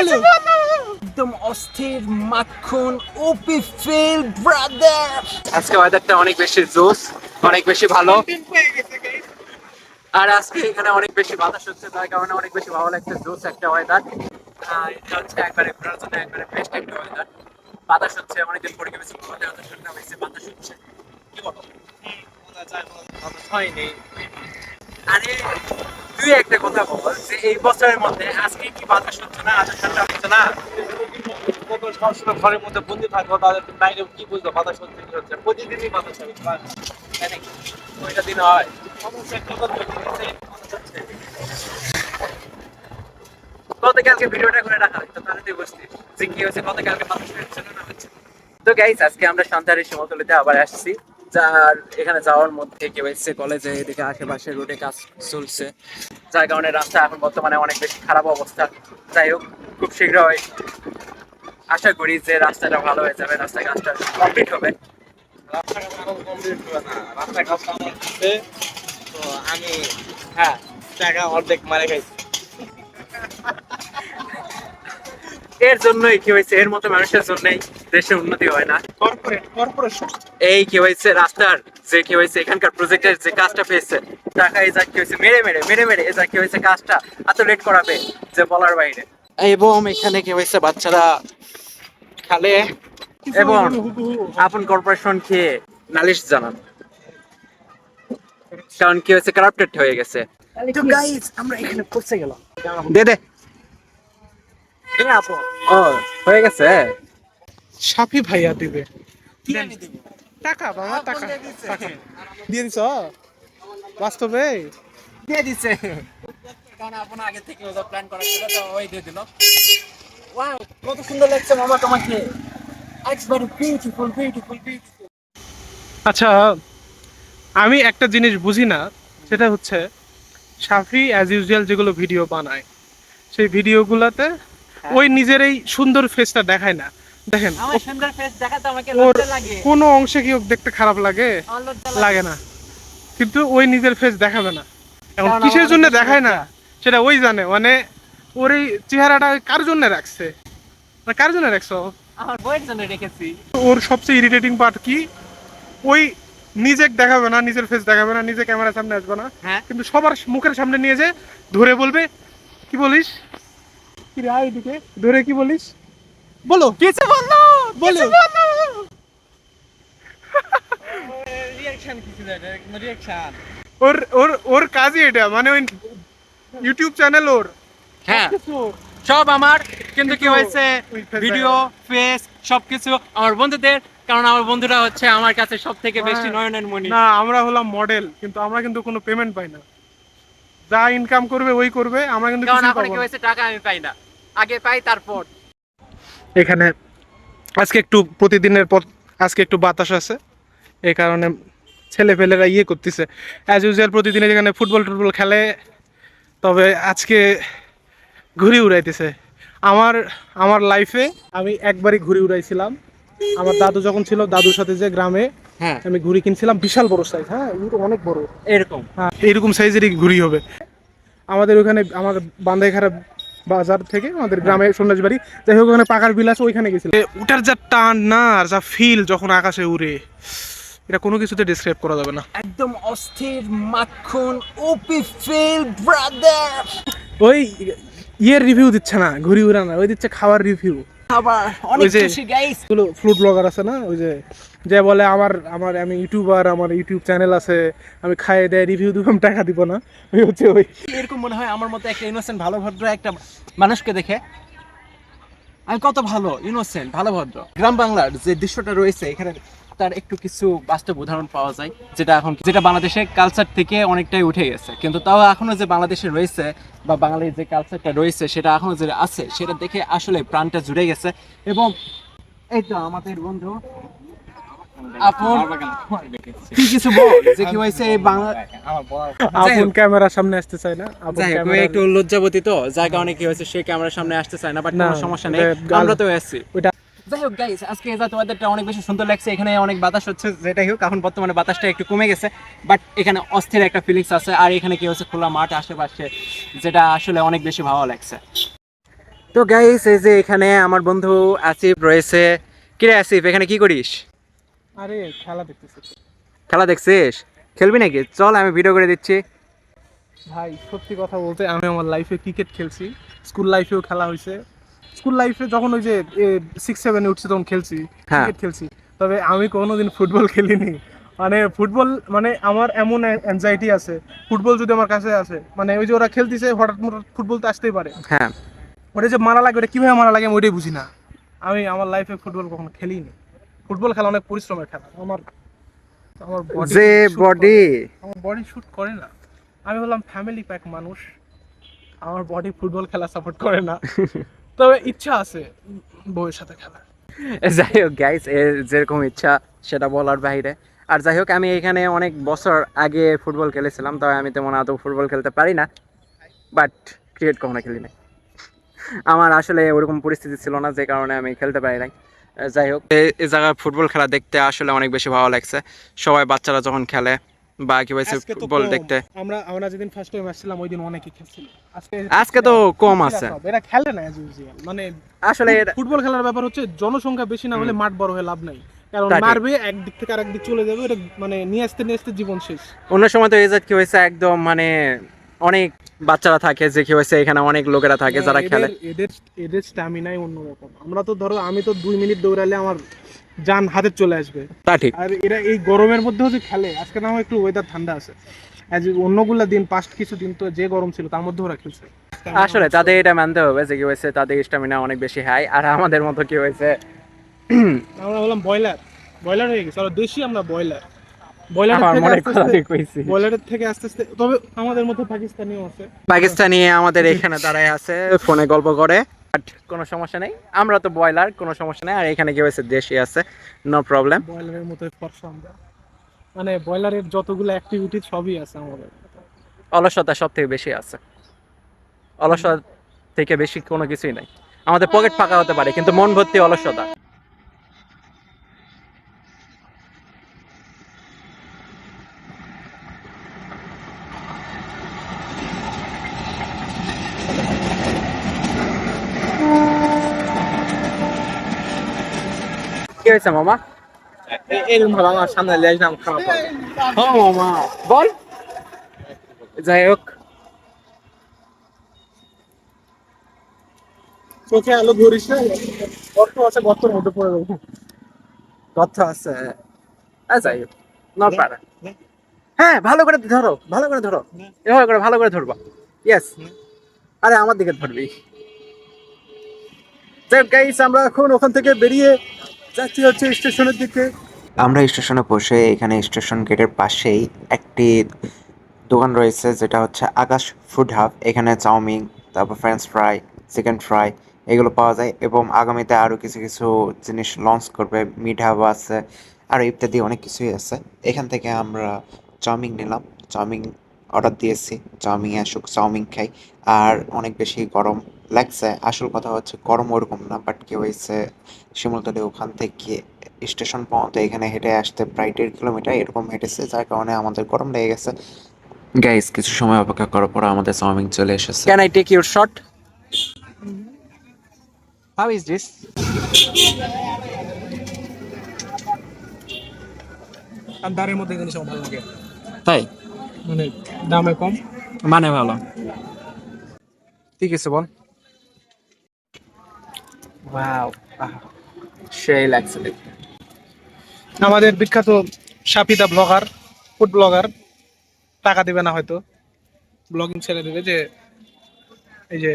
বলো একদম অস্থির মাখন ওপি ফিল ব্রাদার। আজকে ওয়েদারটা অনেক বেশি জোস, অনেক বেশি ভালো। আর আজকে এখানে অনেক বেশি বাতাস হচ্ছে, তার কারণে অনেক বেশি ভালো লাগছে। জোস একটা ওয়েদার। এটা হচ্ছে একবারে ঘোরার জন্য একবারে বেস্ট একটা ওয়েদার। বাতাস হচ্ছে, অনেকদিন পরে কিছু ঘুরতে হতে শুনতে হয়েছে, বাতাস হচ্ছে। কি বলো? হয়নি। আরে তুই একটা কথা বল যে এই বছরের মধ্যে আজকে কি বাতাস হচ্ছে না, আজ ঠান্ডা হচ্ছে না? সবসময় ঘরের মধ্যে বন্দি থাকবো, তাদের বাইরে কি বুঝবো বাতাস হচ্ছে কি হচ্ছে? প্রতিদিনই বাতাস হবে, তাই নাকি? ওইটা দিন হয়। গতকালকে ভিডিওটা করে রাখা হয়তো, তাহলে তুই বুঝতিস যে কি হয়েছে, গতকালকে বাতাস হচ্ছে না হচ্ছে। তো গাইস, আজকে আমরা সন্ধ্যার সমতলিতে আবার আসছি। যার এখানে যাওয়ার মধ্যে কি হয়েছে, কলেজে এদিকে আশেপাশে রোডে কাজ চলছে, যার কারণে রাস্তা এখন বর্তমানে অনেক বেশি খারাপ অবস্থা। যাই হোক, খুব শীঘ্রই আশা করি যে রাস্তাটা ভালো হয়ে যাবে, রাস্তার কাজটা কমপ্লিট হবে। রাস্তাঘাট এখন কমপ্লিট হবে না, রাস্তার কাজটা আমার হচ্ছে। তো আমি হ্যাঁ, টাকা অর্ধেক মারে খাইছি। এর জন্যই কি হয়েছে, এর মতো মানুষের জন্যই দেশের উন্নতি হয় না। কর্পোরেশন এই কি হয়েছে, রাস্তার যে কি হয়েছে, এখানকার প্রজেক্টের যে কাজটা পেয়েছে টাকা, এই যা কি হয়েছে মেরে মেরে মেরে মেরে এই যা কি হয়েছে, কাজটা এত লেট করাবে যে বলার বাইরে। এবং এখানে কি হয়েছে, বাচ্চারা খেলে এবং আপন কর্পোরেশন খেয়ে নালিশ জানান, কারণ কি হয়েছে, কারাপ্টেড হয়ে গেছে। তো গাইস, আমরা এখানে পৌঁছে গেলাম। দে দে আপু, ও হয়ে গেছে। সাফি ভাইয়া দিবে টাকা, বাবা টাকা দিয়ে দিছ বাস্তবে? দিয়ে দিছে, কারণ আপন আগে থেকে ওটা প্ল্যান করা ছিল, তো ওই দিয়ে দিল। ওয়াও, কত সুন্দর লাগছে মামা তোমাকে, একবারে বিউটিফুল বিউটিফুল বিউটিফুল। আচ্ছা, আমি একটা জিনিস বুঝি না, সেটা হচ্ছে সাফি অ্যাজ ইউজুয়াল যেগুলো ভিডিও বানায়, সেই ভিডিওগুলোতে ওই নিজের এই সুন্দর ফেসটা দেখায় না। দেখেন আমার সুন্দর ফেস দেখাতে আমাকে ওর লজ্জা লাগে, কোনো অংশে কি ওকে দেখতে খারাপ লাগে? আমার লজ্জা লাগে না, কিন্তু ওই নিজের ফেস দেখাবে না। এখন কারণ কিসের আমার জন্য অনেক দেখায় না লজ্জা। সেটা ওই জানে। মানে ওর এই চেহারাটা কার জন্য রাখছে, মানে কার জন্য রাখছো? আমার বইয়ের জন্য রেখেছি। ওর সবচেয়ে ইরিটেটিং পার্ট কি, ওই নিজে দেখাবে না, নিজের ফেস দেখাবে না, নিজে ক্যামেরার সামনে আসবে না, হ্যাঁ, কিন্তু সবার মুখের সামনে নিয়ে যে ধরে বলবে, কি বলিস, কি রে আয় এদিকে, ধরে কি বলিস, বলো কিছু বললো, বলো। রিঅ্যাকশন কিছু দেয়, রিঅ্যাকশন। ওর ওর ওর কাজই এটা, মানে ওই ইউটিউব চ্যানেল ওর, হ্যাঁ, সবকিছু ওর। সব আমার, কিন্তু কি কিন্তু হয়েছে, ওই face ভিডিও ফেস সবকিছু আমার বন্ধুদের, কারণ আমার বন্ধুরা হচ্ছে আমার কাছে সব থেকে বেশি হ্যাঁ। নয়নের মণি। না, আমরা হলাম মডেল, কিন্তু আমরা কিন্তু কোনো পেমেন্ট পাই না। যা ইনকাম করবে ওই করবে, আমরা কিন্তু কারণ কিছুই আপনার পাবো কি না। হয়েছে, টাকা আমি পাই না, আগে পাই তারপর। এখানে আজকে একটু প্রতিদিনের পর আজকে একটু বাতাস আছে, এই কারণে ছেলেপেলেরা ইয়ে করতেছে। অ্যাজ ইউজুয়াল প্রতিদিন যেখানে ফুটবল টুটবল খেলে, তবে আজকে ঘুড়ি উড়াইতেছে। আমার আমার লাইফে আমি একবারই ঘুড়ি উড়াইছিলাম, আমার দাদু যখন ছিল, দাদুর সাথে যে গ্রামে হ্যাঁ, আমি ঘুড়ি কিনছিলাম, বিশাল বড় সাইজ, হ্যাঁ কিন্তু অনেক বড়, এরকম। হ্যাঁ এইরকম সাইজেরই ঘুড়ি হবে। আমাদের ওখানে আমার বান্দাইখারা বাজার থেকে আমাদের গ্রামে সন্ন্যাসী বাড়ি, যাই হোক ওখানে পাকার বিল আছে, ওইখানে গেছিলাম। ওটার যা টান না, আর যা ফিল যখন আকাশে উড়ে, এটা কোনো কিছুতে ডিসক্রাইব করা যাবে না। একদম অস্থির মাখন ওপি ফিল ব্রাদার। ওই ইয়ের রিভিউ দিচ্ছে না ঘুড়ি উড়ানো, ওই দিচ্ছে খাওয়ার রিভিউ। আবার অনেক ওই যে খুশি গাইস। গুলো ফুড ব্লগার আছে না, ওই যে যে বলে আমার আমার আমি ইউটিউবার, আমার ইউটিউব চ্যানেল আছে, আমি খাইয়ে দেয় রিভিউ দিব, আমি টাকা দিব না, ওই হচ্ছে ওই। এরকম মনে হয় আমার মতো একটা ইনোসেন্ট ভালো ভদ্র একটা মানুষকে দেখে, আমি কত ভালো ইনোসেন্ট ভালো ভদ্র। গ্রাম বাংলার যে দৃশ্যটা রয়েছে এখানে, তার একটু কিছু বাস্তব উদাহরণ পাওয়া যায়, যেটা বাংলাদেশের কালচার থেকে অনেকটাই উঠে গেছে, কিন্তু তাও এখনো যে বাংলাদেশে রয়েছে বা বাঙালির যে কালচারটা রয়েছে সেটা এখনো যে আছে, সেটা দেখে আসলে প্রাণটা জুড়ে গেছে। এবং এই তো আমাদের বন্ধু আপন, কি কিছু বল যে কি হয়েছে এই বাংলা। আপন ক্যামেরার সামনে আসতে চায় না, আপন যাই হোক, ক্যামেরা একটু লজ্জাবতী তো, যার কারণে কি হয়েছে, সে ক্যামেরার সামনে আসতে চায় না, বাট না, কোনো সমস্যা নেই, আমরা তো আসছি। যাই হোক গাইস, আজকে যাতে ওয়েদারটা অনেক বেশি সুন্দর লাগছে, এখানে অনেক বাতাস হচ্ছে, যেটাই হোক এখন বর্তমানে বাতাসটা একটু কমে গেছে, বাট এখানে অস্থির একটা ফিলিংস আছে। আর এখানে কি হচ্ছে, খোলা মাঠ আশেপাশে, যেটা আসলে অনেক বেশি ভালো লাগছে। তো গাইস এই যে এখানে আমার বন্ধু আসিফ রয়েছে। কিরে আসিফ, এখানে কি করিস? আরে খেলা দেখতেছি তো। খেলা দেখছিস? খেলবি নাকি? চল আমি ভিডিও করে দিচ্ছি। ভাই সত্যি কথা বলতে আমি আমার লাইফে ক্রিকেট খেলছি, স্কুল লাইফেও খেলা হয়েছে। স্কুল লাইফে যখন ওই যে 6-7-এ উঠছি তখন খেলছি, হ্যাঁ। ক্রিকেট খেলছি। তবে আমি কোনোদিন ফুটবল খেলিনি। মানে ফুটবল মানে আমার এমন অ্যাংজাইটি আছে, ফুটবল যদি আমার কাছে আসে মানে ওই যে ওরা খেলতেছে হঠাৎ হঠাৎ ফুটবল তো আসতেই পারে, হ্যাঁ, ওটা যে মারা লাগে ওটা কীভাবে মারা লাগে আমি ওইটাই বুঝি না। আমি আমার লাইফে ফুটবল কখনো খেলিনি। ফুটবল খেলা অনেক পরিশ্রমের খেলা। আমার আমার বডি যে বডি। আমার বডি শুট করে না। আমি বললাম ফ্যামিলি প্যাক মানুষ, আমার বডি ফুটবল খেলা সাপোর্ট করে না। তবে ইচ্ছা আছে বউয়ের সাথে খেলা। যাই হোক গাইস, এর যেরকম ইচ্ছা সেটা বলার বাইরে। আর যাই হোক, আমি এখানে অনেক বছর আগে ফুটবল খেলেছিলাম, তবে আমি তেমন আদৌ ফুটবল খেলতে পারি না, বাট ক্রিকেট কখনো খেলি নাই। আমার আসলে ওরকম পরিস্থিতি ছিল না, যে কারণে আমি খেলতে পারি নাই। যাই হোক, এই জায়গায় ফুটবল খেলা দেখতে আসলে অনেক বেশি ভালো লাগছে। সবাই বাচ্চারা যখন খেলে বা কি হয়েছে আজকে তো ফুটবল কম। দেখতে। আমরা আমরা যেদিন ফার্স্ট টাইম আসছিলাম ওই দিন অনেকেই খেলছিল। আজকে তো কম আছে। এরা খেলে না as usual। মানে আসলে ফুটবল খেলার ব্যাপার হচ্ছে জনসংখ্যা বেশি না হলে মাঠ বড় হয়ে লাভ নাই। কারণ তা ঠিক। মারবে একদিক থেকে আরেক দিক চলে যাবে, এটা মানে নিয়ে আসতে জীবন শেষ। অন্য সময় তো এই যে কি হয়েছে একদম মানে অনেক বাচ্চারা থাকে, যে কি হয়েছে এখানে অনেক লোকেরা থাকে যারা খেলে। এদের এদের স্ট্যামিনাই অন্যরকম। আমরা তো ধরো আমি তো 2 মিনিট দৌড়ালে আমার জান হাতে চলে আসবে। তা ঠিক। আর এরা এই গরমের মধ্যেও যে খেলে, আজকে না হয় একটু ওয়েদার ঠান্ডা আছে, অন্যগুলা দিন পাস্ট কিছু দিন তো যে গরম ছিল তার মধ্যে ওরা খেলছে। আসলে তাদের এটা মানতে হবে যে কি হয়েছে তাদের স্ট্যামিনা অনেক বেশি হাই, আর আমাদের মতো কি হয়েছে আমরা বললাম ব্রয়লার, ব্রয়লার হয়ে গেছে। আর দেশি আমরা ব্রয়লার, আমার মনে কথা ঠিক কইছি। ব্রয়লারের থেকে আস্তে আস্তে। তবে আমাদের মধ্যে পাকিস্তানিও আছে। পাকিস্তানি আমাদের এখানে দাঁড়ায় আছে, ফোনে গল্প করে, বাট কোনো সমস্যা নেই, আমরা তো বয়লার, কোনো সমস্যা নেই। আর এখানে কি হয়েছে দেশি আছে, নো প্রবলেম। ব্রয়লারের মতো ফর্সা আমরা, মানে ব্রয়লারের যতগুলো অ্যাক্টিভিটি সবই আছে আমাদের। অলসতা সব থেকে বেশি আছে, অলসতা থেকে বেশি কোনো কিছুই নাই। আমাদের পকেট ফাঁকা হতে পারে কিন্তু মন ভর্তি অলসতা। কি হয়েছে মামা? এরকম ভাবে আমার সামনে লেজ নাম খারাপ হবে। হ্যাঁ মামা বল। যাই হোক, চোখে আলো ধরিস না, গর্ত আছে গর্তের মধ্যে পড়ে যাবো। কথা আছে। যাই হোক, নট পারা। হ্যাঁ, ভালো করে ধরো, ভালো করে ধরো, এভাবে করে ভালো করে ধরবা। ইয়েস, আরে আমার দিকে ধরবি। যাই গাইস, আমরা এখন ওখান থেকে বেরিয়ে যাচ্ছি হচ্ছে স্টেশনের দিকে। আমরা স্টেশনে বসে এখানে স্টেশন গেটের পাশেই একটি দোকান রয়েছে যেটা হচ্ছে আকাশ ফুড হাব। এখানে চাউমিন, তারপর ফ্রেঞ্চ ফ্রাই, চিকেন ফ্রাই এগুলো পাওয়া যায় এবং আগামীতে আরও কিছু কিছু জিনিস লঞ্চ করবে। মিট হাব আছে, আর ইত্যাদি অনেক কিছুই আছে। এখান থেকে আমরা চাউমিন নিলাম, চাউমিন অর্ডার দিয়েছি, চাউমিন আসুক, চাউমিন খাই। আর অনেক বেশি গরম লাগছে। আসল কথা হচ্ছে গরম ওরকম না, বাট কি হয়েছে শিমুলতলি ওখান থেকে স্টেশন পর্যন্ত এখানে হেঁটে আসতে প্রায় 1.5 কিলোমিটার এরকম হেঁটেছে, যার কারণে আমাদের গরম লেগে গেছে। গাইস, কিছু সময় অপেক্ষা করার পর আমাদের চাউমিন চলে এসেছে। Can I take your shot? How is this? আর দাঁড়ের মধ্যে জিনিস আমার ভালো লাগে, তাই? মানে দামে কম, মানে ভালো। ঠিক আছে বল। ওয়াও, সেই লাগছে দেখতে। আমাদের বিখ্যাত সাপিদা ব্লগার, ফুড ব্লগার, টাকা দিবে না হয়তো, ব্লগিং ছেড়ে দেবে যে এই যে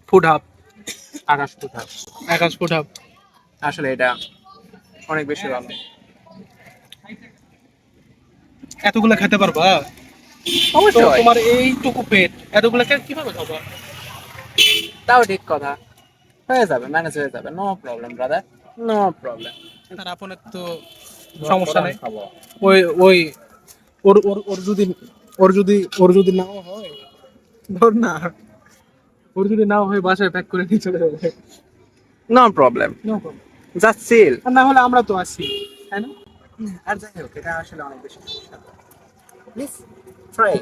ফুড হাব, আকাশ ফুড হাব। আকাশ ফুড হাব। আসলে এটা অনেক বেশি ভালো। এতগুলা খেতে পারবা? তো অবশ্যই, তোমার এইটুকু পেট এতগুলা কিভাবে খাবা? তাও ঠিক কথা। হয়ে যাবে, ম্যানেজ হয়ে যাবে, no problem brother, no problem. তার আপনের তো সমস্যা নেই। ওই ওই ওর ওর ওর যদি ওর যদি নাও হয়, ধর না, ওর যদি নাও হয় বাসায় প্যাক করে নিয়ে চলে যাবে। No problem, No problem. Just chill. আর না হলে আমরা তো আছি, তাই না? আর যাই হোক, এটা আসলে অনেক বেশি সুস্বাদু। Please try.